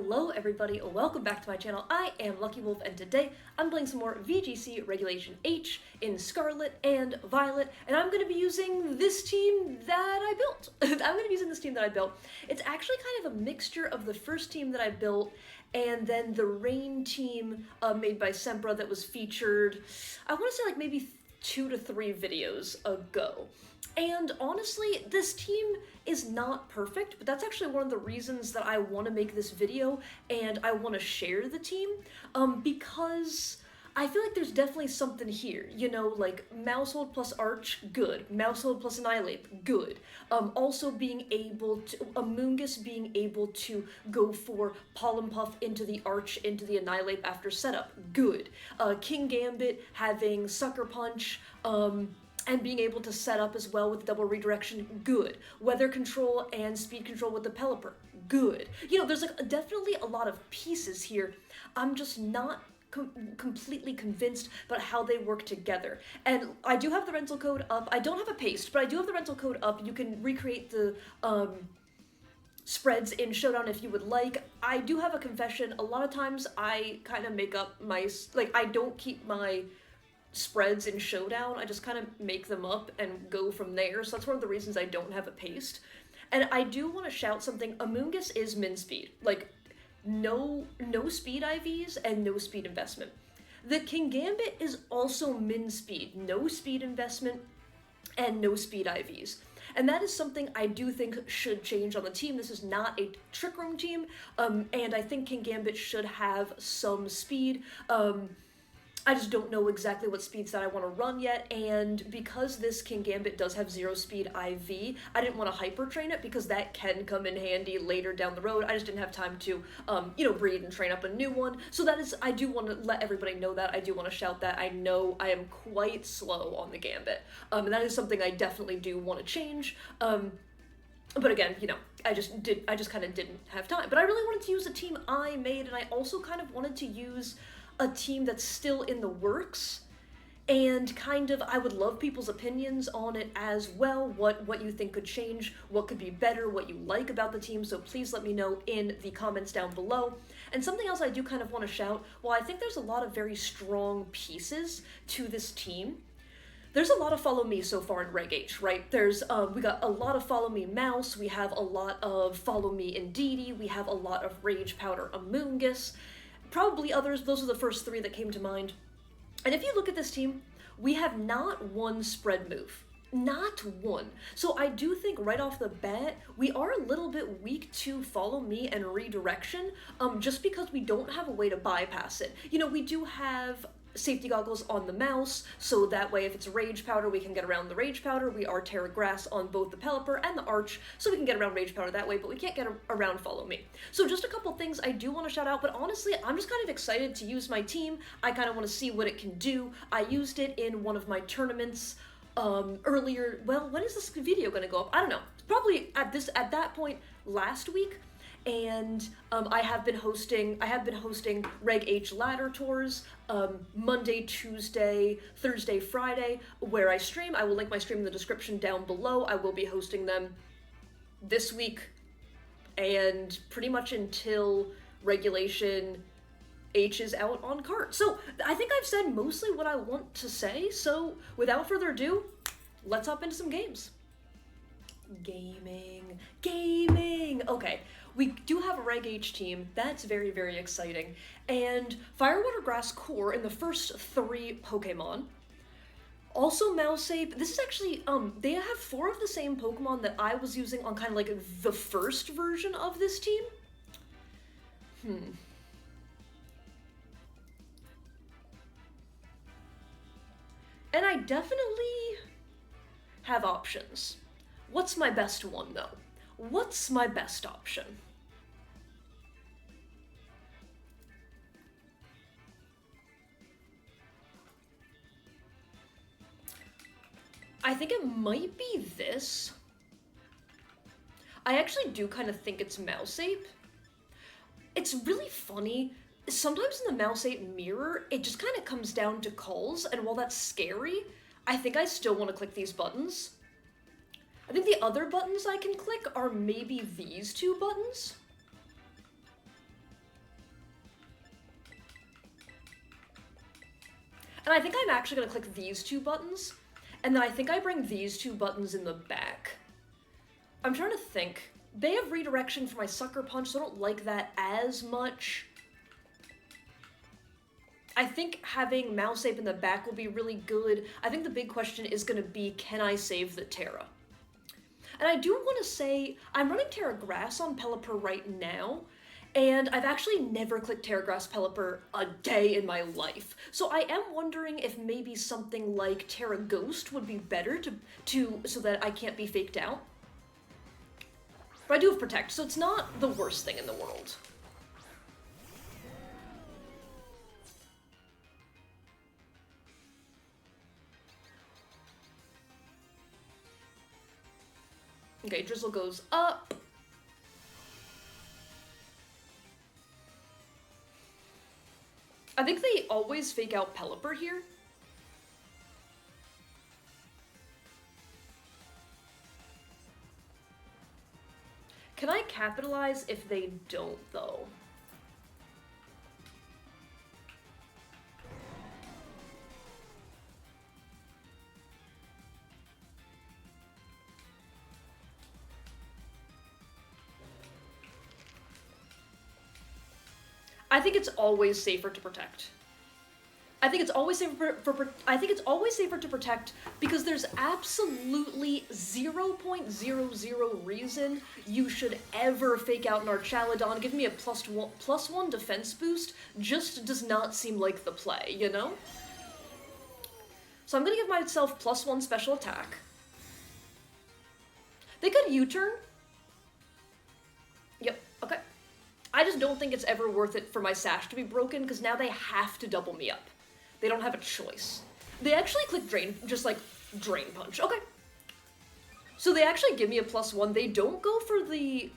Hello everybody, welcome back to my channel. I am Lucky Wolf and today I'm playing some more VGC Regulation H in Scarlet and Violet, and I'm going to be using this team that I built. It's actually kind of a mixture of the first team that I built and then the Rain team made by Sempra that was featured, I want to say like maybe 2 to 3 videos ago. And honestly, this team is not perfect, but that's actually one of the reasons that I want to make this video and I want to share the team, because I feel like there's definitely something here, you know, like Mousehold plus Arch, good. Mousehold plus Annihilape, good. Also being able to, Amoonguss being able to go for Pollen Puff into the Arch, into the Annihilape after setup, good. King Gambit having Sucker Punch, and being able to set up as well with double redirection, good. Weather control and speed control with the Pelipper, good. You know, there's like definitely a lot of pieces here. I'm just not completely convinced about how they work together. And I do have the rental code up. I don't have a paste, but I do have the rental code up. You can recreate the spreads in Showdown if you would like. I do have a confession. A lot of times I kind of make up my, like, I don't keep my spreads in Showdown. I just kind of make them up and go from there, so that's one of the reasons I don't have a paste. And I do want to shout something. Amoonguss is min speed, like no speed IVs and no speed investment. The King Gambit is also min speed, no speed investment and no speed IVs. And that is something I do think should change on the team. This is not a Trick Room team, and I think King Gambit should have some speed. I just don't know exactly what speeds that I want to run yet, and because this King Gambit does have 0 speed IV, I didn't want to hyper train it because that can come in handy later down the road. I just didn't have time to, you know, breed and train up a new one. So that is, I do want to let everybody know that. I do want to shout that. I know I am quite slow on the Gambit, and that is something I definitely do want to change. But again, you know, I just kind of didn't have time. But I really wanted to use a team I made, and I also kind of wanted to use a team that's still in the works, and kind of, I would love people's opinions on it as well, what you think could change, what could be better, what you like about the team, so please let me know in the comments down below. And something else I do kind of want to shout, while I think there's a lot of very strong pieces to this team, there's a lot of Follow Me so far in Reg H, right? There's, we got a lot of Follow Me Mouse, we have a lot of Follow Me Indeedee, we have a lot of Rage Powder Amoonguss, probably others. Those are the first 3 that came to mind. And if you look at this team, we have not one spread move. Not one. So I do think right off the bat, we are a little bit weak to Follow Me and Redirection, just because we don't have a way to bypass it. You know, we do have safety goggles on the mouse, so that way if it's Rage Powder, we can get around the Rage Powder. We are Terra Grass on both the Pelipper and the Arch, so we can get around Rage Powder that way, but we can't get around Follow Me. So just a couple things I do want to shout out, but honestly, I'm just kind of excited to use my team. I kind of want to see what it can do. I used it in one of my tournaments earlier. Well, when is this video going to go up? I don't know. Probably at that point last week. And I have been hosting Reg H ladder tours Monday, Tuesday, Thursday, Friday, where I stream. I will link my stream in the description down below. I will be hosting them this week and pretty much until Regulation H is out on cart. So I think I've said mostly what I want to say, so without further ado, let's hop into some games. Gaming. Okay, we do have a Reg H team. That's very, very exciting. And Fire, Water, Grass core in the first 3 Pokemon. Also Mouseape. This is actually, they have 4 of the same Pokemon that I was using on kind of like the first version of this team. And I definitely have options. What's my best one, though? What's my best option? I think it might be this. I actually do kind of think it's Mouseape. It's really funny. Sometimes in the Mouseape mirror, it just kind of comes down to calls, and while that's scary, I think I still want to click these buttons. I think the other buttons I can click are maybe these 2 buttons. And I think I'm actually going to click these two buttons, and then I think I bring these two buttons in the back. I'm trying to think. They have redirection for my Sucker Punch, so I don't like that as much. I think having Mouseape in the back will be really good. I think the big question is going to be, can I save the Terra? And I do want to say, I'm running Terra Grass on Pelipper right now, and I've actually never clicked Terra Grass Pelipper a day in my life. So I am wondering if maybe something like Terra Ghost would be better so that I can't be faked out. But I do have Protect, so it's not the worst thing in the world. Okay, Drizzle goes up. I think they always fake out Pelipper here. Can I capitalize if they don't, though? I think it's always safer to protect. I think it's always safer to protect because there's absolutely 0.00 reason you should ever fake out an Archaludon. Give me a +1 defense boost just does not seem like the play, you know? So I'm gonna give myself +1 special attack. They could U-turn. Yep, okay. I just don't think it's ever worth it for my Sash to be broken because now they have to double me up. They don't have a choice. They actually click Drain, just like Drain Punch. Okay. So they actually give me a +1. They don't go for the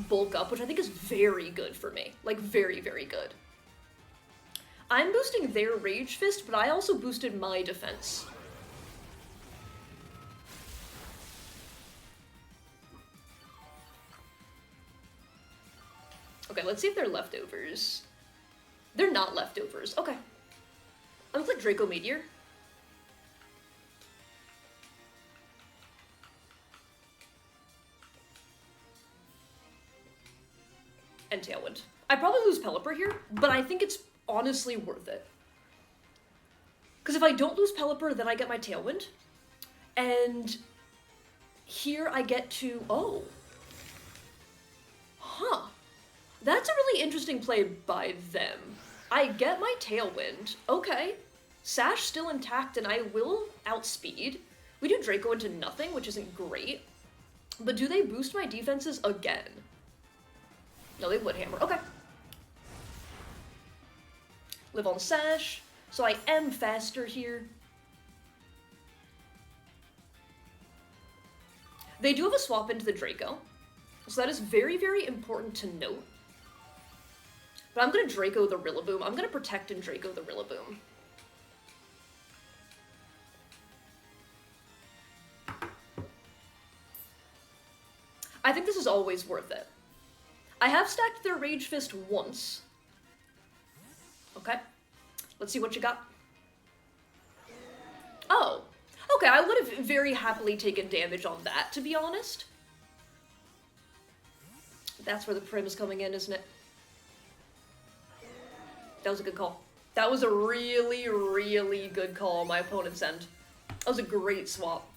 bulk up, which I think is very good for me. Like very, very good. I'm boosting their Rage Fist, but I also boosted my defense. Okay, let's see if they're leftovers. They're not leftovers. Okay. I'm gonna click Draco Meteor. And Tailwind. I probably lose Pelipper here, but I think it's honestly worth it. Because if I don't lose Pelipper, then I get my Tailwind. And here I get to... Oh. Huh. That's a really interesting play by them. I get my Tailwind. Okay. Sash still intact, and I will outspeed. We do Draco into nothing, which isn't great. But do they boost my defenses again? No, they would hammer. Okay. Live on Sash. So I am faster here. They do have a swap into the Draco. So that is very, very important to note. But I'm going to Draco the Rillaboom. I'm going to protect and Draco the Rillaboom. I think this is always worth it. I have stacked their Rage Fist once. Okay. Let's see what you got. Oh. Okay, I would have very happily taken damage on that, to be honest. That's where the Prim is coming in, isn't it? That was a good call. That was a really, really good call on my opponent's end. That was a great swap.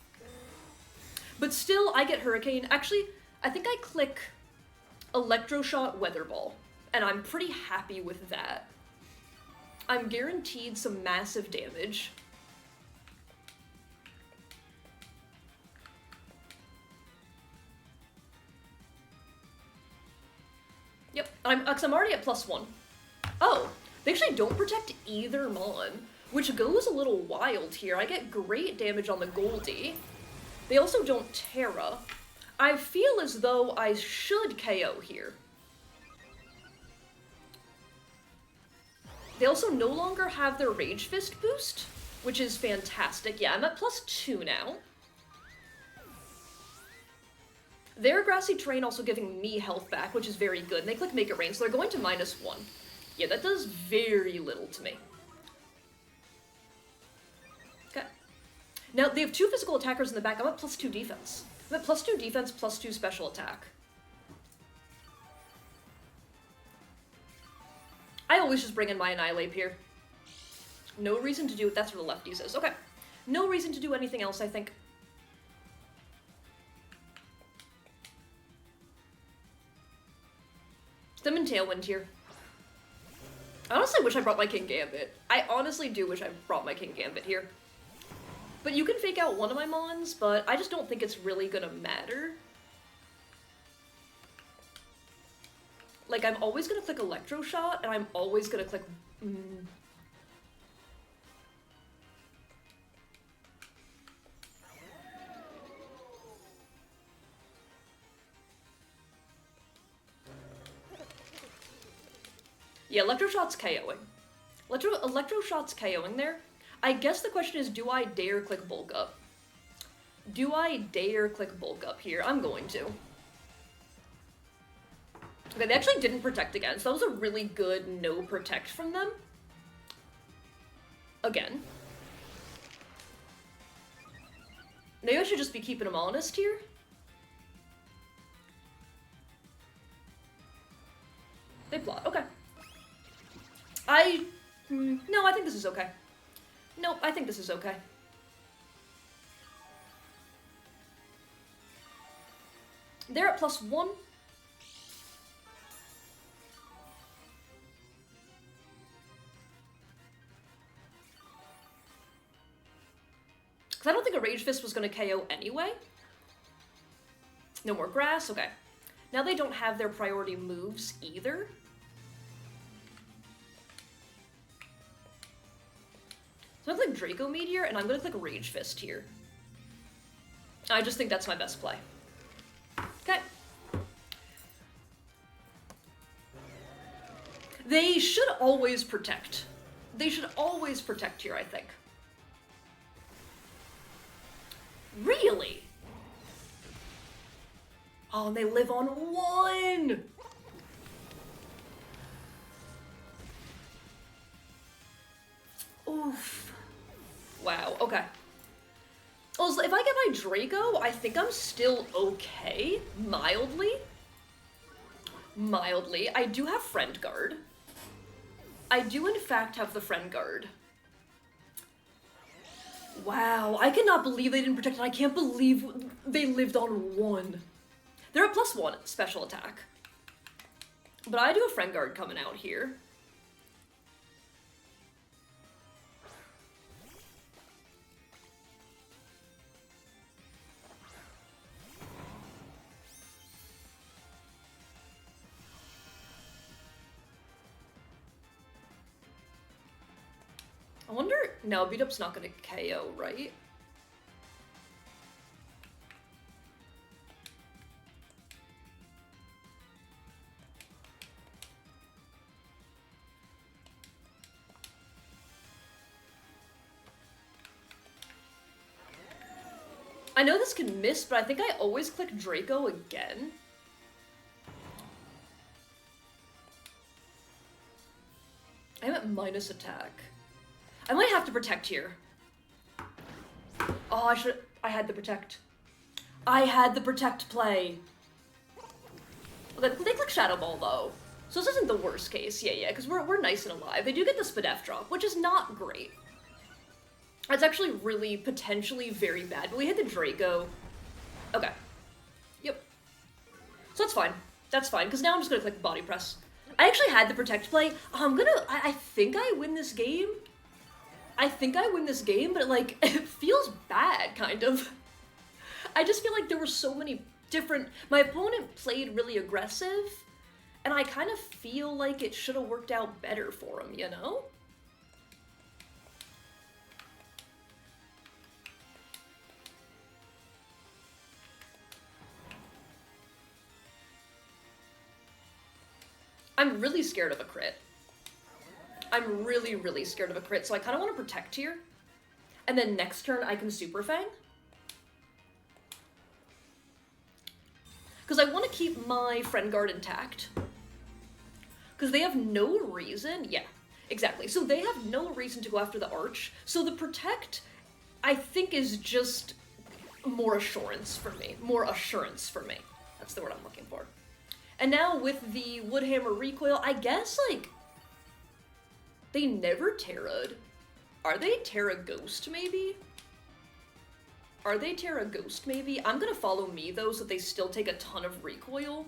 But still, I get Hurricane. Actually, I think I click Electroshot Weather Ball, and I'm pretty happy with that. I'm guaranteed some massive damage. Yep, because I'm already at +1. Oh, they actually don't protect either Mon, which goes a little wild here. I get great damage on the Goldie. They also don't Terra. I feel as though I should KO here. They also no longer have their Rage Fist boost, which is fantastic. Yeah, I'm at +2 now. Their Grassy Terrain also giving me health back, which is very good. And they click Make It Rain, so they're going to -1. Yeah, that does very little to me. Now, they have 2 physical attackers in the back. I'm at +2 defense. I'm at +2 defense, +2 special attack. I always just bring in my Annihilape here. No reason to do it. That's what the lefty says. Okay. No reason to do anything else, I think. Them in Tailwind here. I honestly wish I brought my King Gambit. I honestly do wish I brought my King Gambit here. But you can fake out one of my Mons, but I just don't think it's really gonna matter. Like, I'm always gonna click Electro Shot, and I'm always gonna click... Yeah, Electro Shot's KOing. Electro Shot's KOing there. I guess the question is, do I dare click Bulk Up? Do I dare click Bulk Up here? I'm going to. Okay, they actually didn't protect again, so that was a really good no protect from them. Again. Maybe I should just be keeping them honest here. They plot, okay. No, I think this is okay. Nope, I think this is okay. They're at +1. Because I don't think a Rage Fist was going to KO anyway. No more grass, okay. Now they don't have their priority moves either. So I'm going to click Draco Meteor, and I'm going to click Rage Fist here. I just think that's my best play. Okay. They should always protect. They should always protect here, I think. Really? Oh, and they live on 1! Oof. Wow, okay. Also, if I get my Draco, I think I'm still okay. Mildly. Mildly. I do have Friend Guard. I do, in fact, have the Friend Guard. Wow, I cannot believe they didn't protect it. I can't believe they lived on 1. They're at +1 special attack. But I do have Friend Guard coming out here. I wonder... No, Beat Up's not gonna KO, right? I know this can miss, but I think I always click Draco again. I'm at minus attack. I might have to protect here. Oh, I had the protect. I had the protect play. Okay, they click Shadow Ball though. So this isn't the worst case. Yeah, because we're nice and alive. They do get the Spadef drop, which is not great. That's actually really potentially very bad, but we hit the Draco. Okay. Yep. So that's fine. That's fine, because now I'm just gonna click Body Press. I actually had the protect play. I think I win this game. I think I win this game, but like, it feels bad, kind of. I just feel like there were so many different... My opponent played really aggressive, and I kind of feel like it should have worked out better for him, you know? I'm really scared of a crit. I'm really, really scared of a crit, so I kind of want to protect here. And then next turn, I can Super Fang. Because I want to keep my Friend Guard intact. Because they have no reason... Yeah, exactly. So they have no reason to go after the Arch. So the protect I think is just more assurance for me. More assurance for me. That's the word I'm looking for. And now with the Woodhammer recoil, I guess, like, they never Terra'd. Are they Terra Ghost, maybe? Are they Terra Ghost, maybe? I'm gonna follow me, though, so they still take a ton of recoil.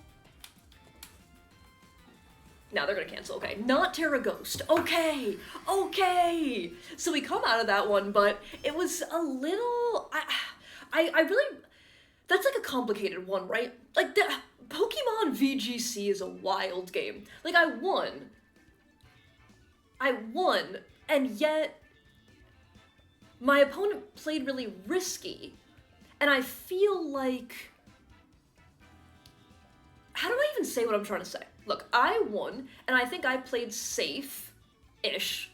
Now they're gonna cancel. Okay, not Terra Ghost. Okay, okay. So we come out of that one, but it was a little. I really. That's like a complicated one, right? Like the Pokemon VGC is a wild game. Like I won, and yet my opponent played really risky, and I feel like. How do I even say what I'm trying to say? Look, I won, and I think I played safe-ish.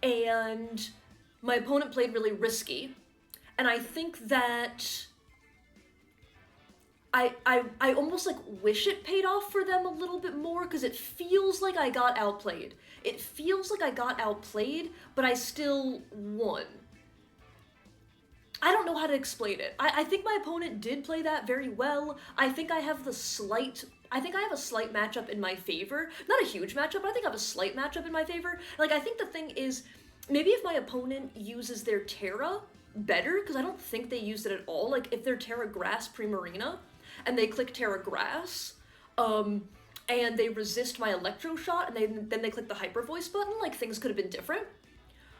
And my opponent played really risky, and I think that I almost, like, wish it paid off for them a little bit more, because it feels like I got outplayed. It feels like I got outplayed, but I still won. I don't know how to explain it. I think my opponent did play that very well. I think I have a slight matchup in my favor. Not a huge matchup, but I think I have a slight matchup in my favor. Like, I think the thing is, maybe if my opponent uses their Terra better, because I don't think they used it at all. Like, if they're Terra Grass Primarina, and they click Terra Grass, and they resist my Electro Shot, and then they click the Hyper Voice button, like, things could have been different.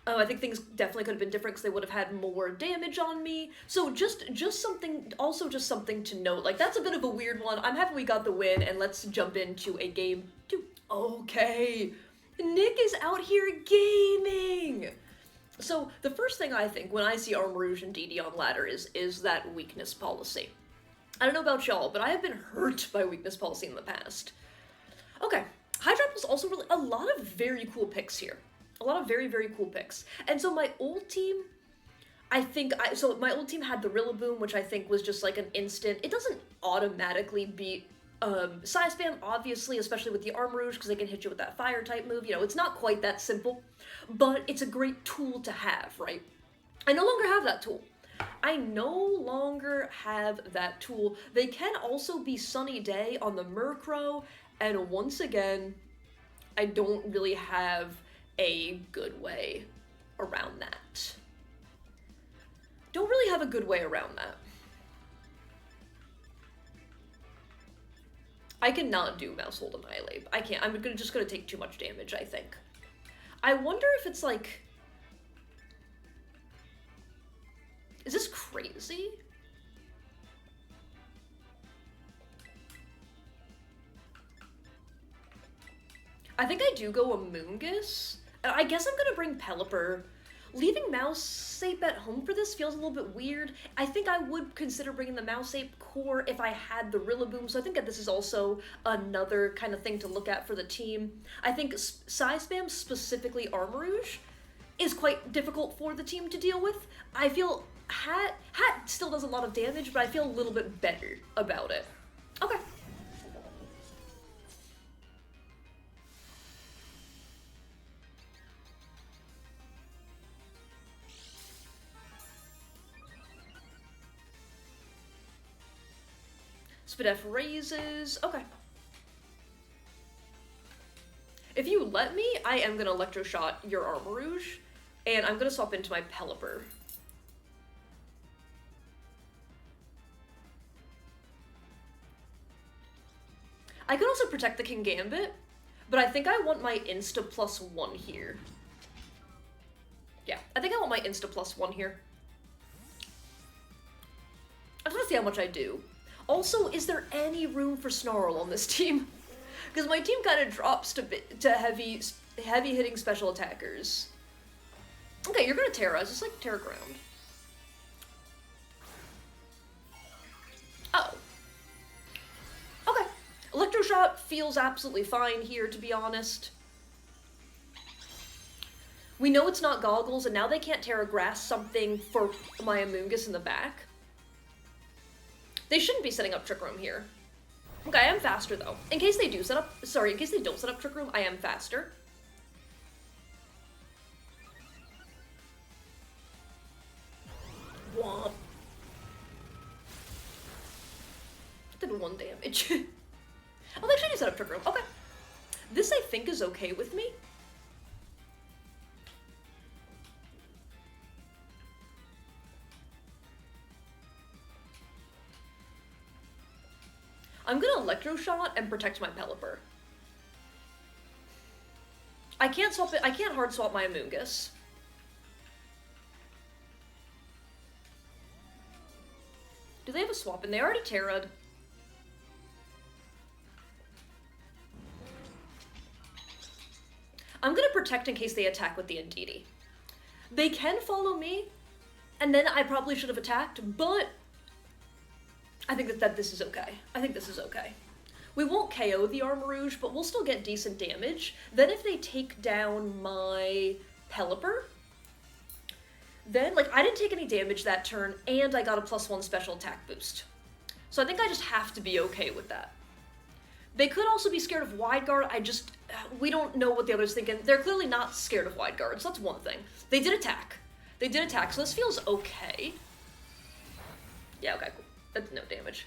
I think things definitely could have been different because they would have had more damage on me. So just something to note. Like, that's a bit of a weird one. I'm happy we got the win, and let's jump into a game 2. Okay, Nick is out here gaming! So the first thing I think when I see Armarouge and DD on ladder is that weakness policy. I don't know about y'all, but I have been hurt by weakness policy in the past. Okay, Hydrop was also really a lot of very cool picks here. A lot of very, very cool picks. And so my old team, so my old team had the Rillaboom, which I think was just like an instant. It doesn't automatically beat Size Spam, obviously, especially with the Armarouge, because they can hit you with that fire type move. You know, it's not quite that simple, but it's a great tool to have, right? I no longer have that tool. They can also be Sunny Day on the Murkrow, and once again, I don't really have a good way around that. Don't really have a good way around that. I cannot do Mouse Hold Annihilape. I can't. I'm just gonna take too much damage, I think. I wonder if it's like... Is this crazy? I think I do go Amoonguss. I guess I'm gonna bring Pelipper. Leaving Mouseape at home for this feels a little bit weird. I think I would consider bringing the Mouseape core if I had the Rillaboom, so I think that this is also another kind of thing to look at for the team. I think Size Spam, specifically Armarouge, is quite difficult for the team to deal with. I feel Hat still does a lot of damage, but I feel a little bit better about it. Okay. Spadef raises. Okay. If you let me, I am gonna Electroshot your Armarouge, and I'm gonna swap into my Pelipper. I could also protect the King Gambit, but I think I want my Insta +1 here. Yeah, I think I want my Insta +1 here. I just want to see how much I do. Also, is there any room for Snarl on this team? Because my team kind of drops to heavy hitting special attackers. Okay, you're gonna Terra. Just like Terra Ground. Oh. Okay. Electroshot feels absolutely fine here, to be honest. We know it's not Goggles, and now they can't Terra Grass something for my Amoonguss in the back. They shouldn't be setting up Trick Room here. Okay, I am faster though. In case they don't set up Trick Room, I am faster. damage. Oh, they actually do set up Trick Room. Okay. This, I think, is okay with me. I'm gonna Electro Shot and protect my Pelipper. I can't swap it. I can't hard swap my Amoonguss. Do they have a swap in? They already Terra'd. I'm gonna protect in case they attack with the Indeedee. They can follow me, and then I probably should have attacked, but I think that this is okay. I think this is okay. We won't KO the Armarouge, but we'll still get decent damage. Then if they take down my Pelipper, then, like, I didn't take any damage that turn, and I got a +1 special attack boost. So I think I just have to be okay with that. They could also be scared of Wide Guard. We don't know what the other's thinking. They're clearly not scared of Wide Guard, so that's one thing. They did attack. So this feels okay. Yeah, okay, cool. That's no damage.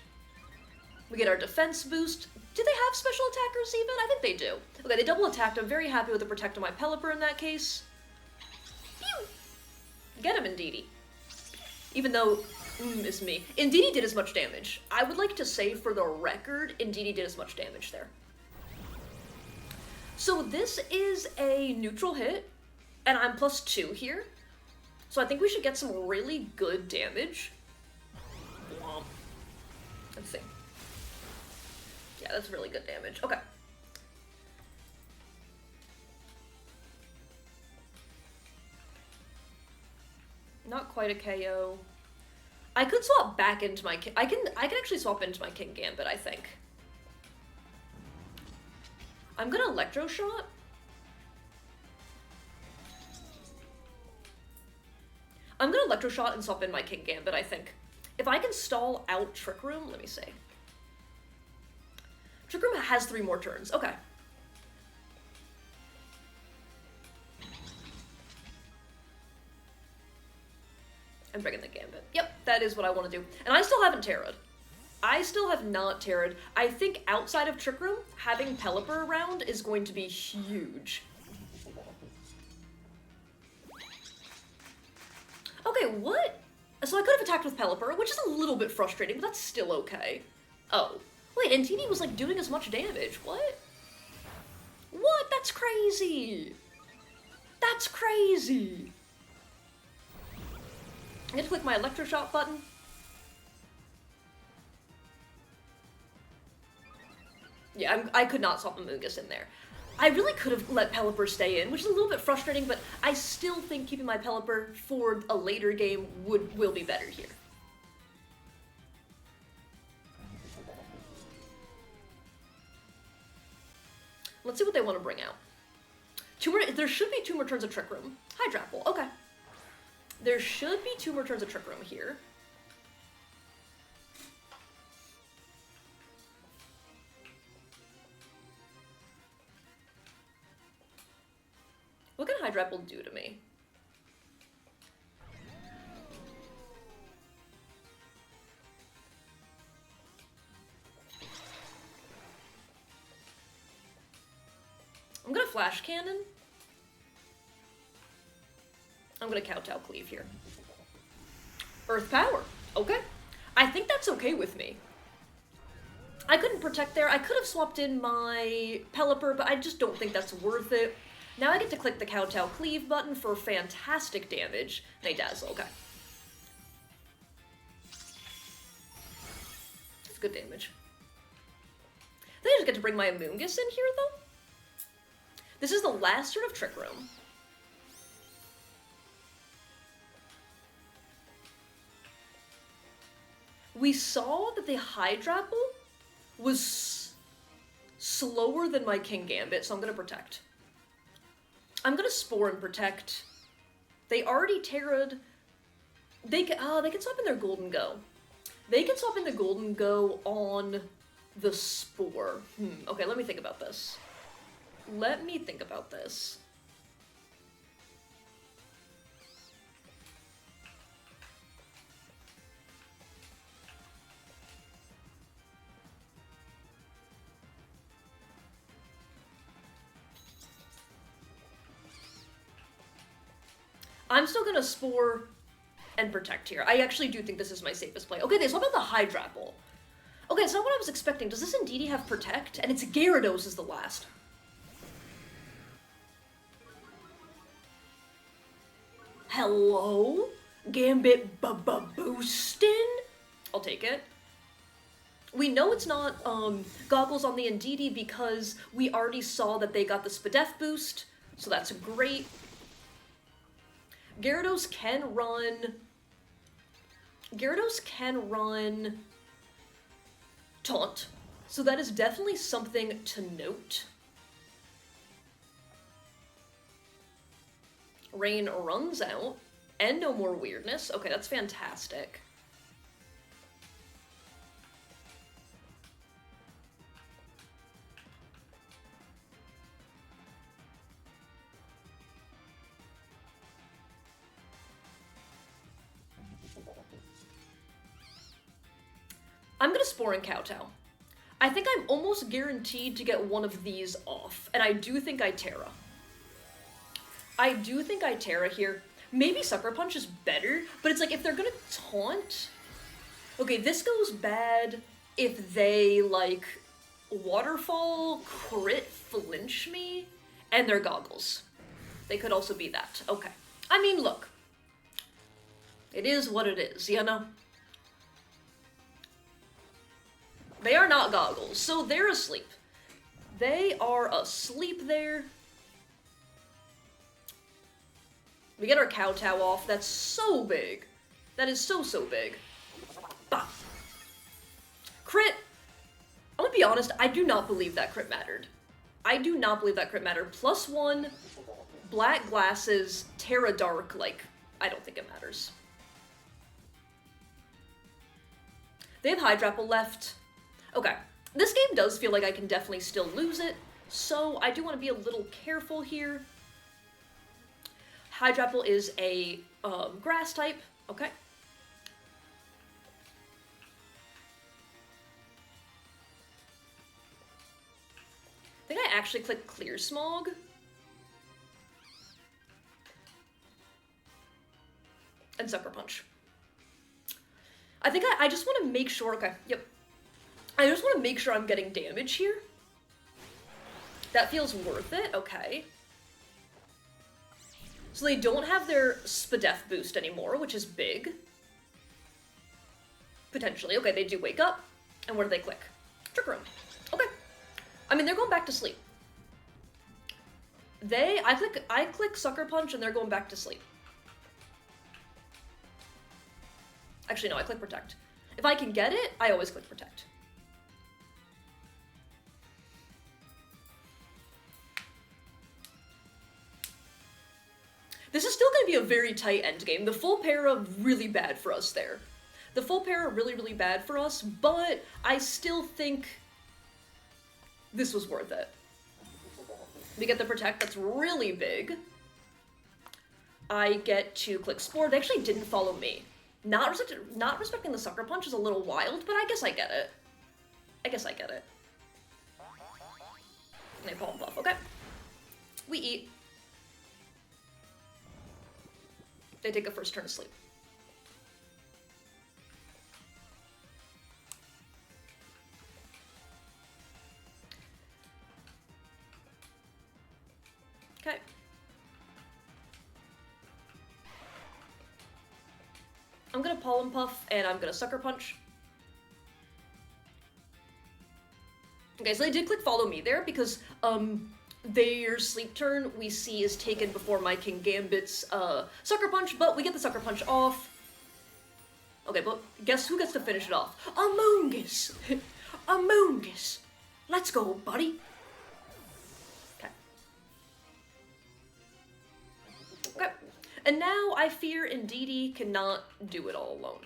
We get our defense boost. Do they have special attackers even? I think they do. Okay, they double attacked. I'm very happy with the protect on my Pelipper in that case. Pew! Get him, Indeedee. Even though, it's me. Indeedee did as much damage. I would like to say, for the record, Indeedee did as much damage there. So this is a neutral hit, and I'm +2 here. So I think we should get some really good damage. Let's see. Yeah, that's really good damage. Okay. Not quite a KO. I could swap back into my I can actually swap into my King Gambit, I think. I'm gonna Electro Shot. I'm gonna Electro Shot and swap in my King Gambit, I think. If I can stall out Trick Room, let me see. Trick Room has 3 more turns. Okay. I'm bringing the Gambit. Yep, that is what I want to do. And I still haven't Terra'd. I still have not Terra'd. I think outside of Trick Room, having Pelipper around is going to be huge. Okay, what? So I could have attacked with Pelipper, which is a little bit frustrating, but that's still okay. Oh. Wait, Indeedee was, like, doing as much damage. What? What? That's crazy! That's crazy! I get to click my Electro Shot button. Yeah, I could not swap Amoonguss in there. I really could have let Pelipper stay in, which is a little bit frustrating, but I still think keeping my Pelipper for a later game will be better here. Let's see what they want to bring out. There should be 2 more turns of Trick Room. Hydrapple, okay. There should be 2 more turns of Trick Room here. What can Hydrapple do to me? I'm gonna Flash Cannon. I'm gonna Kowtow Cleave here. Earth Power. Okay. I think that's okay with me. I couldn't protect there. I could have swapped in my Pelipper, but I just don't think that's worth it. Now I get to click the Kowtow Cleave button for fantastic damage. And a Dazzle, okay. That's good damage. Then I just get to bring my Amoonguss in here, though. This is the last turn of Trick Room. We saw that the Hydrapple was slower than my King Gambit, so I'm gonna protect. I'm gonna Spore and protect. They already Terra'd. They can swap in their Golden Go. They can swap in the Golden Go on the Spore. Okay, let me think about this. Let me think about this. I'm still gonna Spore and Protect here. I actually do think this is my safest play. Okay, so what about the Hydrapple? Okay, it's not what I was expecting. Does this indeed have Protect? And it's Gyarados is the last. Hello? Gambit boostin'? I'll take it. We know it's not Goggles on the Indeedee because we already saw that they got the Spadef boost, so that's great. Gyarados can run Taunt, so that is definitely something to note. Rain runs out, and no more weirdness. Okay, that's fantastic. I'm gonna Spore and Kowtow. I think I'm almost guaranteed to get one of these off, and I do think I Terra. I do think I Terra here. Maybe Sucker Punch is better, but it's like, if they're gonna taunt... Okay, this goes bad if they, like, Waterfall, crit, flinch me, and they're Goggles. They could also be that. Okay. I mean, look. It is what it is, you know? They are not Goggles, so they're asleep. They are asleep there. We get our Kowtow off. That's so big. That is so big. Bah. Crit. I'm gonna be honest, I do not believe that crit mattered. I do not believe that crit mattered. +1, black glasses, Terra Dark, like, I don't think it matters. They have Hydrapple left. Okay, this game does feel like I can definitely still lose it, so I do want to be a little careful here. Hydrapple is a grass type, okay. I think I actually clicked Clear Smog. And Sucker Punch. I think I just want to make sure, okay, yep. I just want to make sure I'm getting damage here. That feels worth it, okay. So they don't have their Spadef boost anymore, which is big. Potentially. Okay, they do wake up. And where do they click? Trick Room. Okay. I mean, they're going back to sleep. I click Sucker Punch and they're going back to sleep. Actually, no, I click Protect. If I can get it, I always click Protect. This is still going to be a very tight endgame. The full para, really bad for us there. The full para, really bad for us, but I still think this was worth it. We get the Protect, that's really big. I get to click Spore. They actually didn't follow me. Not respecting the Sucker Punch is a little wild, but I guess I get it. I guess I get it. And they Palm Buff, okay. We eat. They take a first turn of sleep. Okay. I'm gonna Pollen Puff, and I'm gonna Sucker Punch. Okay, so they did click Follow Me there, because, their sleep turn, we see, is taken before my King Gambit's, Sucker Punch, but we get the Sucker Punch off. Okay, but guess who gets to finish it off? Amoonguss! Amoonguss! Let's go, buddy! Okay. Okay. And now I fear Indeedee cannot do it all alone.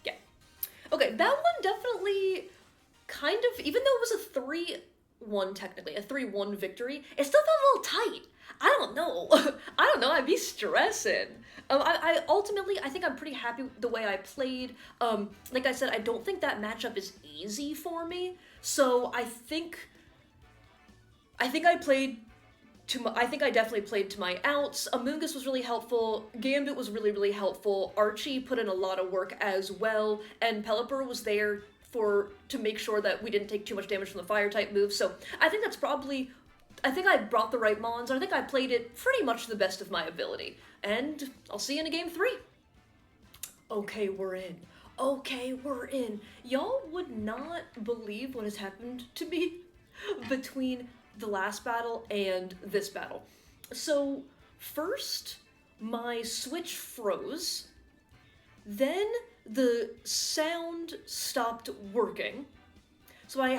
Yeah. Okay, that one definitely kind of, even though it was a 3-1 technically, a 3-1 victory, it still felt a little tight. I don't know. I don't know, I'd be stressing. I ultimately, I think I'm pretty happy with the way I played. Like I said, I don't think that matchup is easy for me, so I think I think I definitely played to my outs. Amoonguss was really helpful. Gambit was really, really helpful. Archie put in a lot of work as well. And Pelipper was there to make sure that we didn't take too much damage from the fire type moves. So I think I think I brought the right mons. I think I played it pretty much the best of my ability. And I'll see you in a game 3. Okay, we're in. Okay, we're in. Y'all would not believe what has happened to me between the last battle and this battle. So, first, my Switch froze. Then, the sound stopped working. So I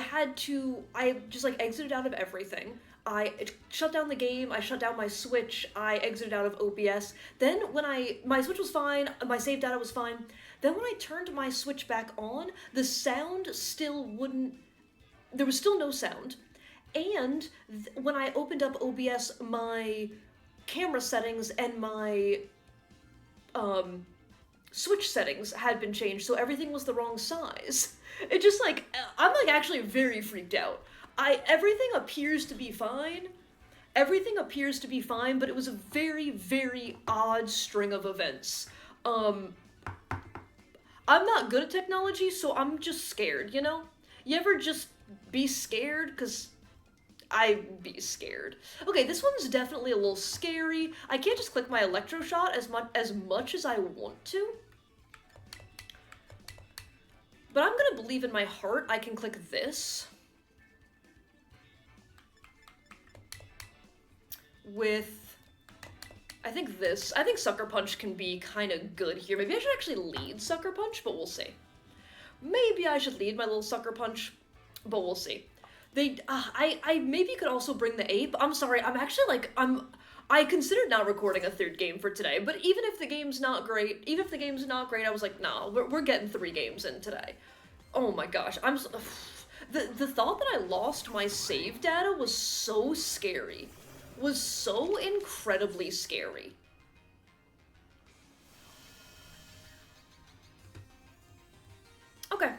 just like exited out of everything. I shut down the game, I shut down my Switch, I exited out of OBS. Then when my Switch was fine, my save data was fine. Then when I turned my Switch back on, the sound still wouldn't, there was still no sound. And when I opened up OBS, my camera settings and my Switch settings had been changed, so everything was the wrong size. It just like, I'm like actually very freaked out. Everything appears to be fine. Everything appears to be fine, but it was a very, very odd string of events. I'm not good at technology, so I'm just scared, you know? You ever just be scared? 'Cause I'd be scared. Okay, this one's definitely a little scary. I can't just click my electro shot as much as I want to. But I'm gonna believe in my heart I can click this. With, I think this. I think Sucker Punch can be kind of good here. Maybe I should actually lead Sucker Punch, but we'll see. Maybe I should lead my little Sucker Punch, but we'll see. I maybe could also bring the ape. I'm sorry, I'm actually like, I considered not recording a third game for today, but even if the game's not great, I was like, nah, we're getting 3 games in today. Oh my gosh, the thought that I lost my save data was so scary. Was so incredibly scary. Okay.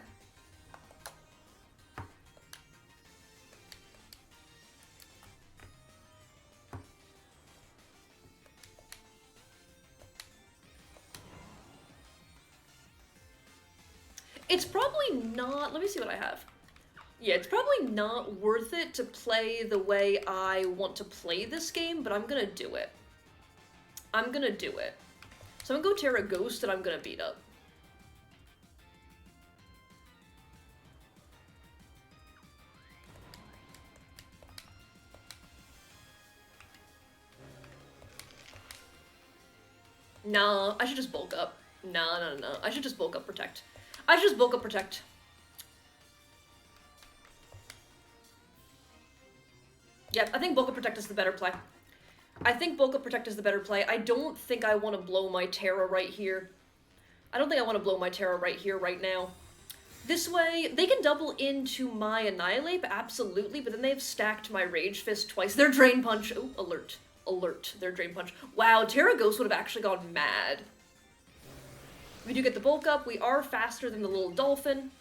It's probably not, let me see what I have. Yeah, it's probably not worth it to play the way I want to play this game, but I'm gonna do it. I'm gonna do it. So I'm gonna go Terra Ghost and I'm gonna beat up. Nah, I should just bulk up. No. I should just bulk up protect. I should just bulk up protect. Yep, I think bulk up protect is the better play. I don't think I want to blow my Terra right here. Right now. This way, they can double into my Annihilape, absolutely, but then they've stacked my Rage Fist twice. Their Drain Punch. Oh, alert. Alert. Their Drain Punch. Wow, Terra Ghost would have actually gone mad. We do get the bulk up. We are faster than the little dolphin.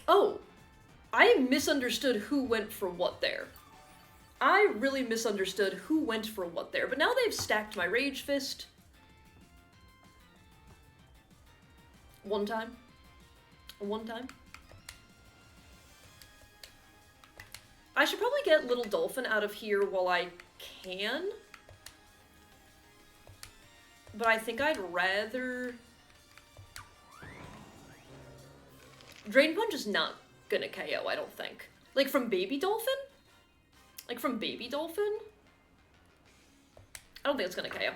Oh, I misunderstood who went for what there. I really misunderstood who went for what there, but now they've stacked my Rage Fist. One time. I should probably get Little Dolphin out of here while I can. But I think I'd rather... Drain Punch is not gonna KO, I don't think. Like, from Baby Dolphin? I don't think it's gonna KO.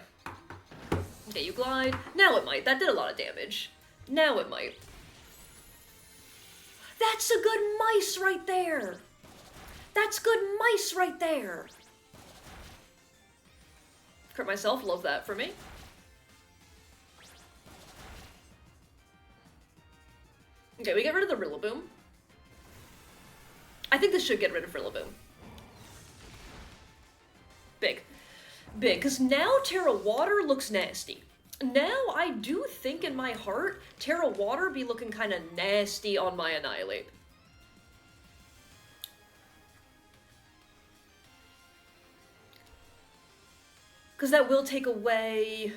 Okay, you glide. Now it might. That did a lot of damage. Now it might. That's a good mice right there! Crit myself, love that for me. Okay, we get rid of the Rillaboom. I think this should get rid of Rillaboom. Big. Because now Terra Water looks nasty. Now, I do think in my heart, Terra Water be looking kind of nasty on my Annihilape. Because that will take away...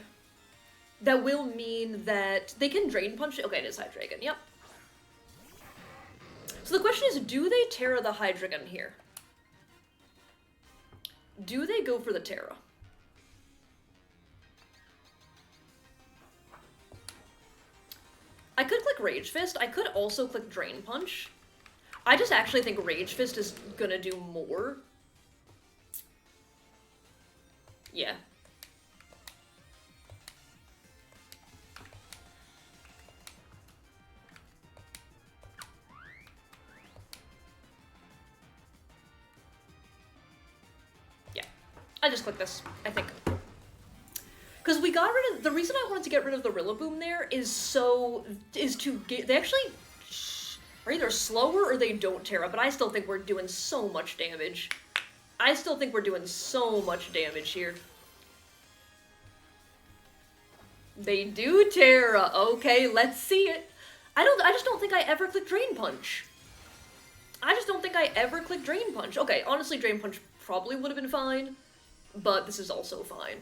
That will mean that they can Drain Punch... Okay, it is Hydreigon, yep. So the question is, do they Terra the Hydreigon here? Do they go for the Terra? I could click Rage Fist. I could also click Drain Punch. I just actually think Rage Fist is gonna do more. Yeah. Yeah. I just click this, I think. Because we got rid of, the reason I wanted to get rid of the Rillaboom there is to get, they actually are either slower or they don't Terra, but I still think we're doing so much damage. I still think we're doing so much damage here. They do Terra, okay, let's see it. I just don't think I ever clicked Drain Punch. I just don't think I ever clicked Drain Punch. Okay, honestly, Drain Punch probably would have been fine, but this is also fine.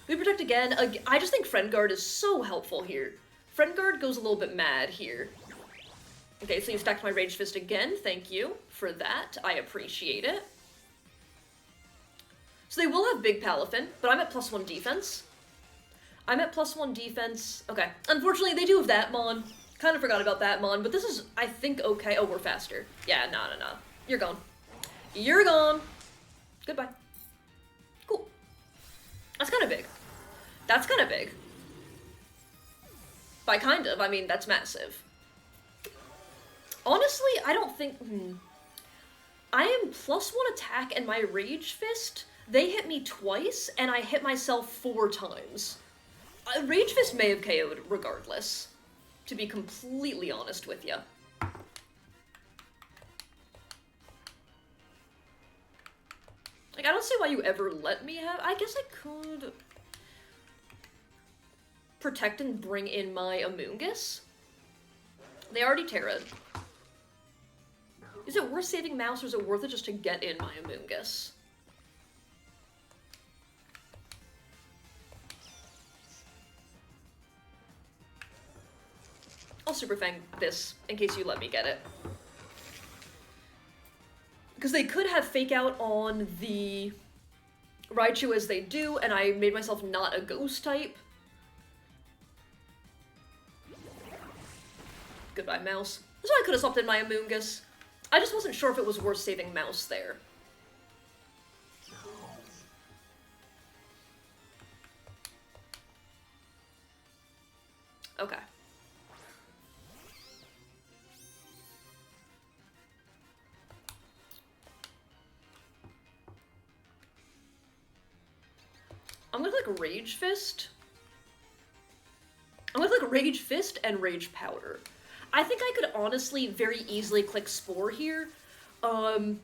We protect again. I just think Friend Guard is so helpful here. Friend Guard goes a little bit mad here. Okay, so you stacked my Rage Fist again. Thank you for that. I appreciate it. So they will have Big Palafin, but I'm at +1 defense. I'm at +1 defense. Okay. Unfortunately, they do have that Mon. Kind of forgot about that Mon, but this is, I think, okay. Oh, we're faster. Yeah, no. You're gone. You're gone. Goodbye. Cool. That's kind of big. That's kind of big. By kind of, I mean, that's massive. Honestly, I don't think... I am +1 attack and my Rage Fist, they hit me twice, and I hit myself 4 times. Rage Fist may have KO'd regardless, to be completely honest with you. Like, I don't see why you ever let me have... I guess I could... protect and bring in my Amoonguss. They already Terra'd. Is it worth saving Mouse, or is it worth it just to get in my Amoonguss? I'll Super Fang this, in case you let me get it. Because they could have Fake Out on the Raichu as they do, and I made myself not a Ghost type. Goodbye, Mouse. So I could have swapped in my Amoonguss. I just wasn't sure if it was worth saving Mouse there. Okay. I'm gonna click Rage Fist. I'm gonna click Rage Fist and Rage Powder. I think I could honestly very easily click Spore here, and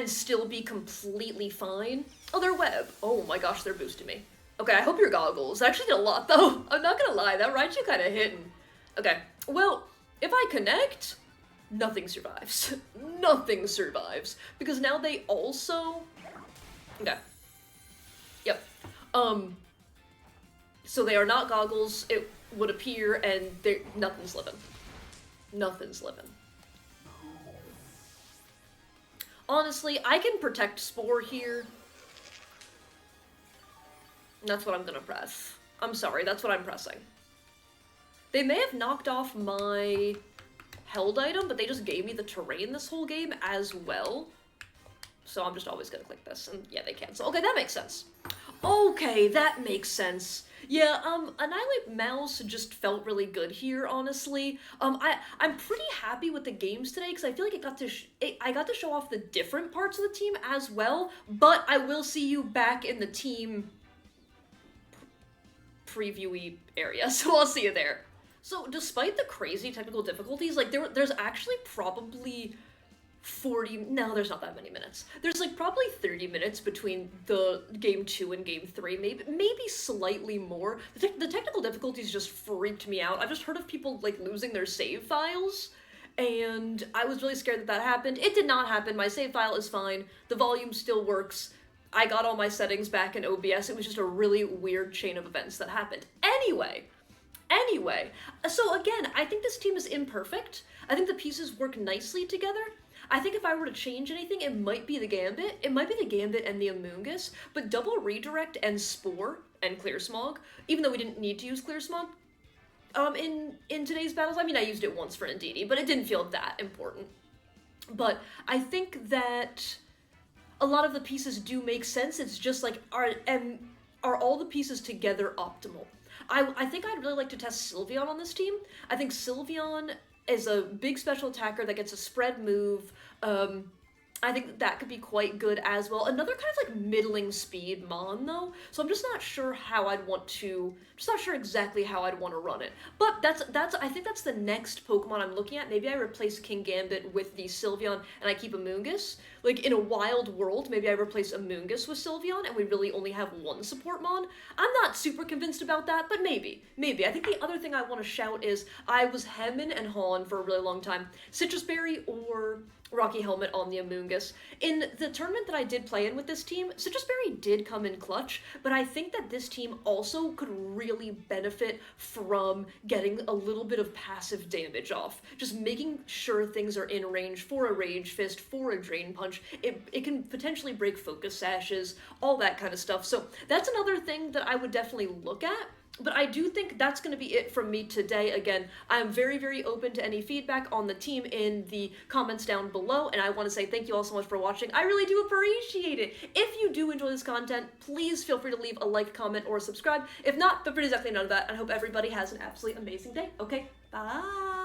still be completely fine. Oh, they're Web. Oh my gosh, they're boosting me. Okay, I hope your Goggles. That actually did a lot, though. I'm not gonna lie, that Raichu kinda hitting. Okay, well, if I connect, nothing survives. Nothing survives. Because now they also... Okay. Yep. So they are not Goggles, it would appear, and nothing's living. Nothing's living. Honestly, I can protect Spore here. That's what I'm gonna press. I'm sorry, that's what I'm pressing. They may have knocked off my held item, but they just gave me the terrain this whole game as well. So I'm just always gonna click this, and yeah, they cancel. Okay, that makes sense. Okay, that makes sense. Yeah, Annihilape Mouse just felt really good here, honestly. I'm pretty happy with the games today, because I feel like I got to show off the different parts of the team as well, but I will see you back in the team preview-y area, so I'll see you there. So, despite the crazy technical difficulties, like, there's actually probably no, there's not that many minutes. There's like probably 30 minutes between the game 2 and game 3, maybe slightly more. The technical difficulties just freaked me out. I've just heard of people like losing their save files, and I was really scared that that happened. It did not happen. My save file is fine. The volume still works. I got all my settings back in OBS. It was just a really weird chain of events that happened. Anyway, so again, I think this team is imperfect. I think the pieces work nicely together. I think if I were to change anything, it might be the Gambit. It might be the Gambit and the Amoonguss, but double redirect and Spore and Clear Smog, even though we didn't need to use Clear Smog in today's battles. I mean, I used it once for Indeedee, but it didn't feel that important. But I think that a lot of the pieces do make sense. It's just like, are all the pieces together optimal? I think I'd really like to test Sylveon on this team. I think Sylveon is a big special attacker that gets a spread move. I think that could be quite good as well. Another kind of like middling speed Mon though, so I'm just not sure how I'd want to, just not sure exactly how I'd want to run it. But I think that's the next Pokemon I'm looking at. Maybe I replace King Gambit with the Sylveon and I keep Amoonguss. Like in a wild world, maybe I replace Amoonguss with Sylveon and we really only have one support Mon. I'm not super convinced about that, but maybe. I think the other thing I want to shout is I was hemming and hawing for a really long time. Citrus Berry or Rocky Helmet on the Amoonguss. In the tournament that I did play in with this team, Citrus Berry did come in clutch, but I think that this team also could really benefit from getting a little bit of passive damage off. Just making sure things are in range for a Rage Fist, for a Drain Punch. It can potentially break Focus Sashes, all that kind of stuff. So that's another thing that I would definitely look at. But I do think that's going to be it from me today. Again, I'm very, very open to any feedback on the team in the comments down below, and I want to say thank you all so much for watching. I really do appreciate it. If you do enjoy this content, please feel free to leave a like, comment, or subscribe. If not, feel free to exactly none of that, and I hope everybody has an absolutely amazing day. Okay, bye!